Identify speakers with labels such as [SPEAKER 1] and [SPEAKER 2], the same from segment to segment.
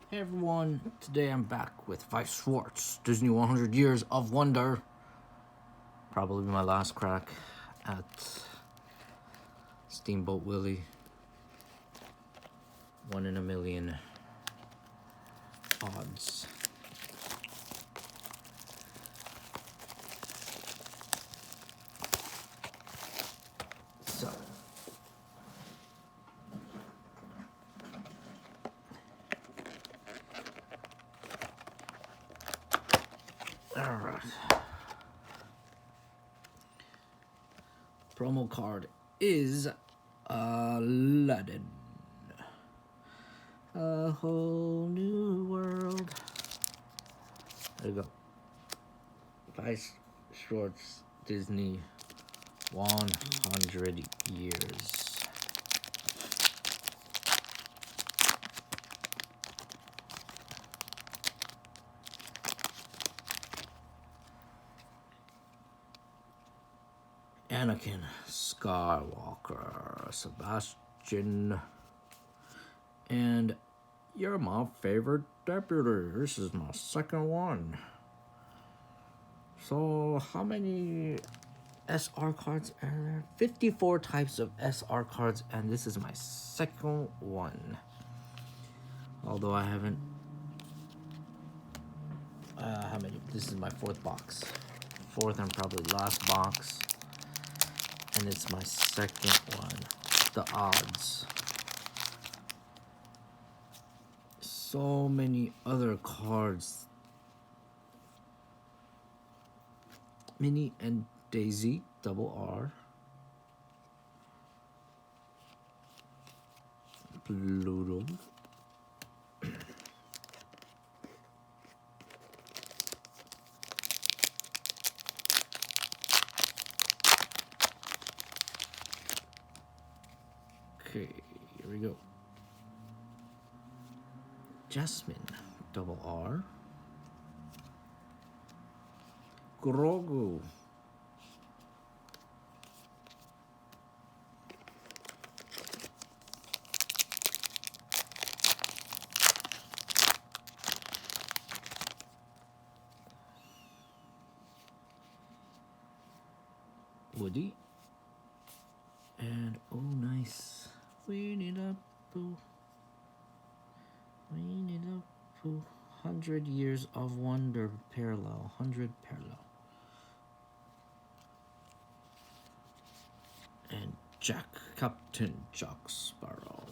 [SPEAKER 1] Hey everyone, today I'm back with Weiss Schwarz Disney 100 Years of Wonder. Probably my last crack at Steamboat Willie. 1 in a million odds. So alright. Promo card is Aladdin. A whole new world. There you go. Weiss Schwarz Disney 100 years. Anakin Skywalker, Sebastian, and you're my favorite deputy. This is my second one. So how many SR cards are there? 54 types of SR cards, and this is my second one. Although I haven't, how many? This is my fourth box. Fourth and probably last box. And it's my second one. The odds. So many other cards. Minnie and Daisy, double R. Pluto. Okay, here we go. Jasmine, double R. Grogu. Woody. And oh nice. Winnie the Pooh. Winnie the Pooh. 100 Years of Wonder parallel. 100 parallel. And Jack. Captain Jack Sparrow.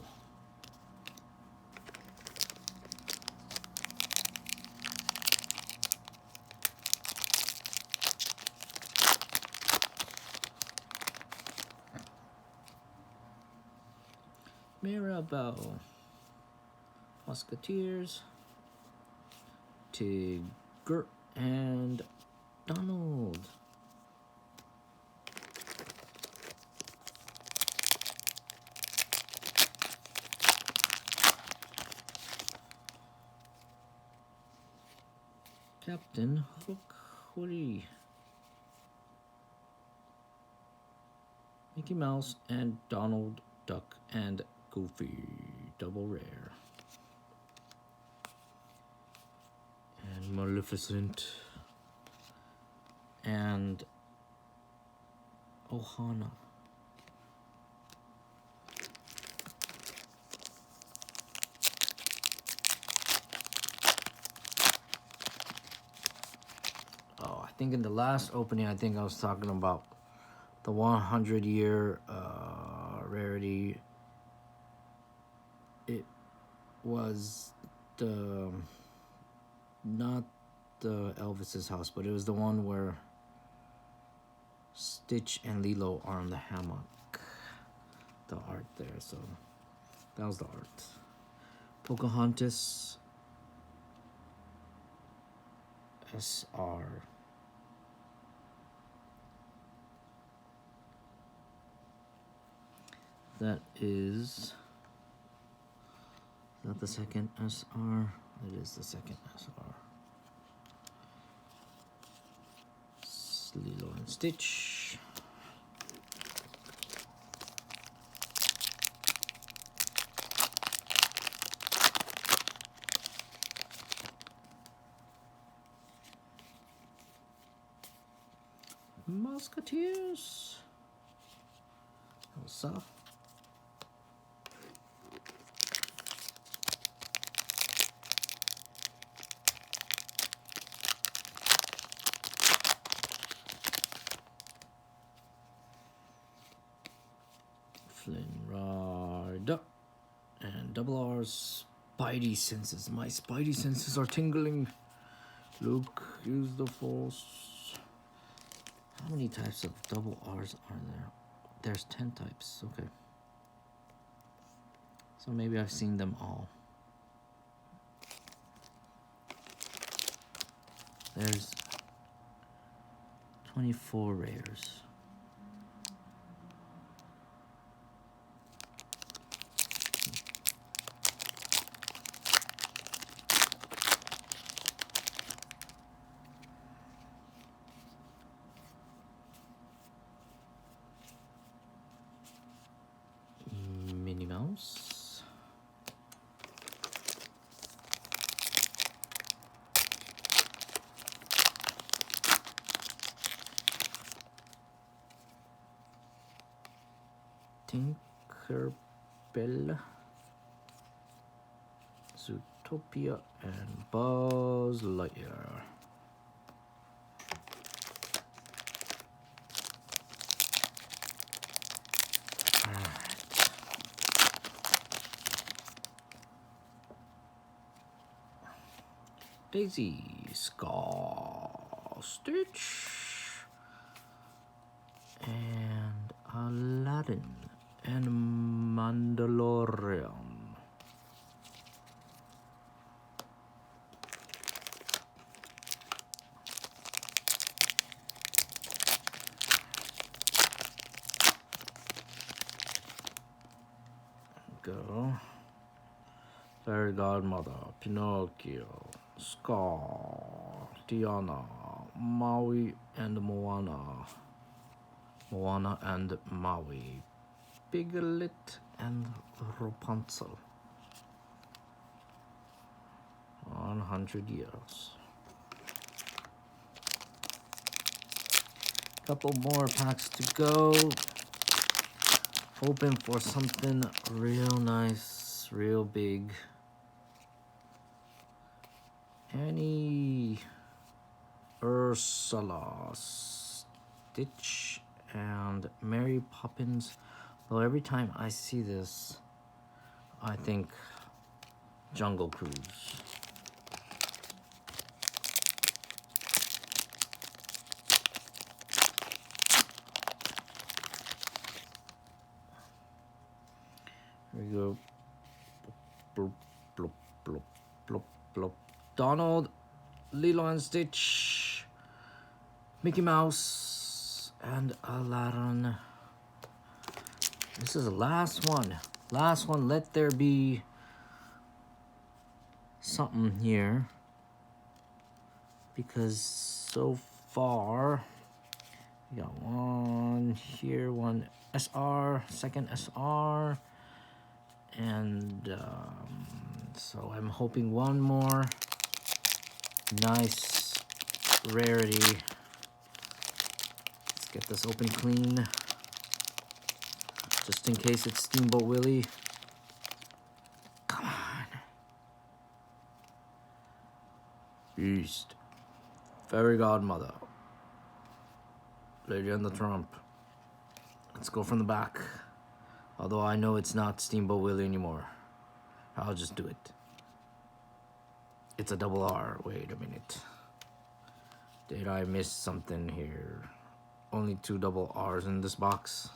[SPEAKER 1] Mirabelle. Musketeers. Tigger and Donald. Captain Hook, Woody. Mickey Mouse and Donald Duck and Goofy, double rare. And Maleficent. And Ohana. Oh, I think in the last opening, I think I was talking about the 100-year rarity. It was the not the Elvis's house, but it was the one where Stitch and Lilo are on the hammock. The art there, so that was the art. Pocahontas SR. That is that the second SR? It is the second SR. Lilo and Stitch. Musketeers. Elsa. Flynn Rider. And double R's spidey senses. My spidey senses are tingling. Luke, use the force. How many types of double R's are there? There's 10 types. Okay. So maybe I've seen them all. There's 24 rares. Minnie Mouse. Tinkerbell. Zootopia and Buzz Lightyear. Daisy, Scar, Stitch, and Aladdin, and Mandalorian. Go. Fairy Godmother, Pinocchio, Scar, Tiana, Maui and Moana, Moana and Maui, Piglet and Rapunzel. 100 years. Couple more packs to go. Hoping for something real nice, real big. Annie, Ursula, Stitch, and Mary Poppins. Though every time I see this, I think Jungle Cruise. Here we go. Bloop, bloop, bloop, bloop, bloop. Donald, Lilo and Stitch, Mickey Mouse, and Aladdin. This is the last one. Last one. Let there be something here. Because so far, we got one here, one SR, second SR. And so I'm hoping one more nice rarity. Let's get this open clean, just in case it's Steamboat Willie. Come on. Beast. Fairy Godmother. Lady on the Trump. Let's go from the back. Although I know it's not Steamboat Willie anymore. I'll just do it. It's a double R. Wait a minute. Did I miss something here? Only 2 double R's in this box.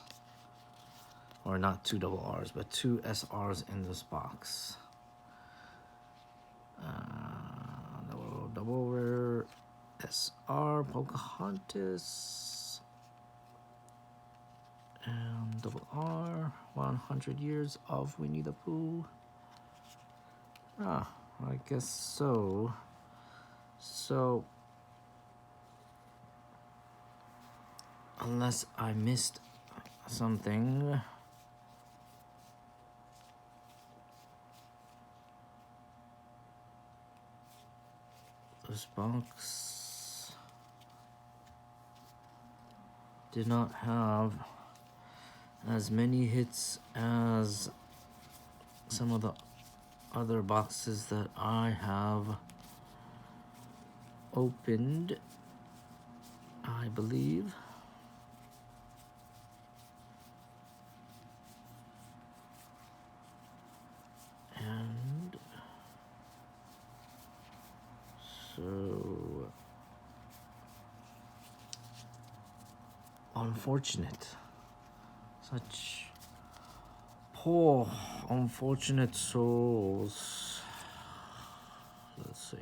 [SPEAKER 1] Or not 2 double R's, but 2 SR's in this box. Double rare SR Pocahontas. And double R, 100 years of Winnie the Pooh. I guess so. So, unless I missed something. This box. did not have as many hits as some of the other boxes that I have opened, I believe. And so unfortunate. Such poor, unfortunate souls. Let's see.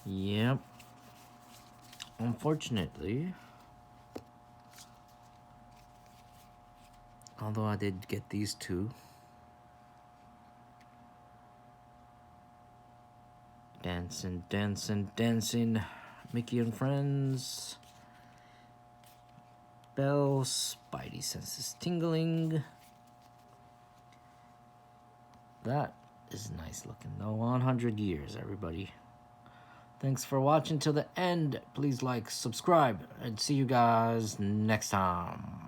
[SPEAKER 1] Yep. Unfortunately, although I did get these two. Dancing, dancing, dancing. Mickey and Friends. Belle, Spidey senses tingling. That is nice looking though. 100 years, everybody. Thanks for watching till the end. Please like, subscribe, and see you guys next time.